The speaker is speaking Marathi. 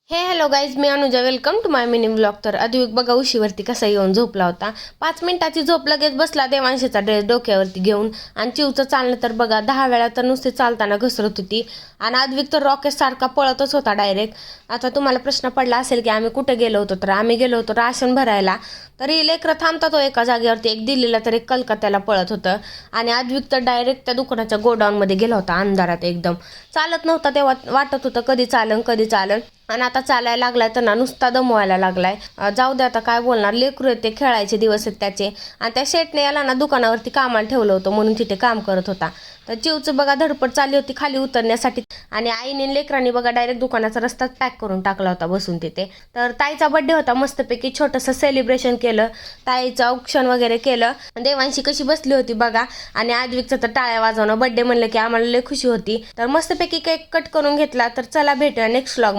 हॅलो गाईज, मी Anuja. Welcome to my mini vlog. तर अद्विक बघा उशीवरती कसा येऊन झोपला होता. 5 मिनिटाची झोप लगेच बसला देवांशीचा ड्रेस डोक्यावरती घेऊन. आणि चिवचं चाललं तर बघा 10 वेळा तर नुसते चालताना घसरत होती. आणि अद्विक तर रॉकेट सारखा पळतच होता डायरेक्ट. आता तुम्हाला प्रश्न पडला असेल की आम्ही कुठे गेलो होतो. तर आम्ही गेलो होतो राशन भरायला. तरी लेकरं थांबतात हो एका जागेवरती, एक दिल्लीला तर एक कलकत्त्याला पळत होतं. आणि अद्विक तर डायरेक्ट त्या दुकानाच्या गोडाऊनमध्ये गेला होता अंधारात एकदम. चालत नव्हता तेव्हा, वाटत होतं कधी चालन. आणि आता चालायला लागलाय तर ना नुसता दमवायला लागलाय. जाऊ दे आता काय बोलणार, लेकरू येते, खेळायचे दिवस आहेत त्याचे. आणि त्या शेटने याला ना दुकानावरती कामाला ठेवलं होतं म्हणून तिथे काम करत होता. तर चिवचं बघा धडपड चालली होती खाली उतरण्यासाठी. आणि आईने लेकरांनी बघा डायरेक्ट दुकानाचा रस्ता पॅक करून टाकला होता बसून तिथे. तर ताईचा बड्डे होता, मस्तपैकी छोटंसं सेलिब्रेशन केलं. ताईचं औक्षण वगैरे केलं. देवांशी कशी बसली होती बघा. आणि आद्विकचं तर टाळ्या वाजवणं, बड्डे म्हणलं की आम्हाला लय खुशी होती. तर मस्तपैकी केक कट करून घेतला. तर चला भेटूया नेक्स्ट व्लॉगमध्ये.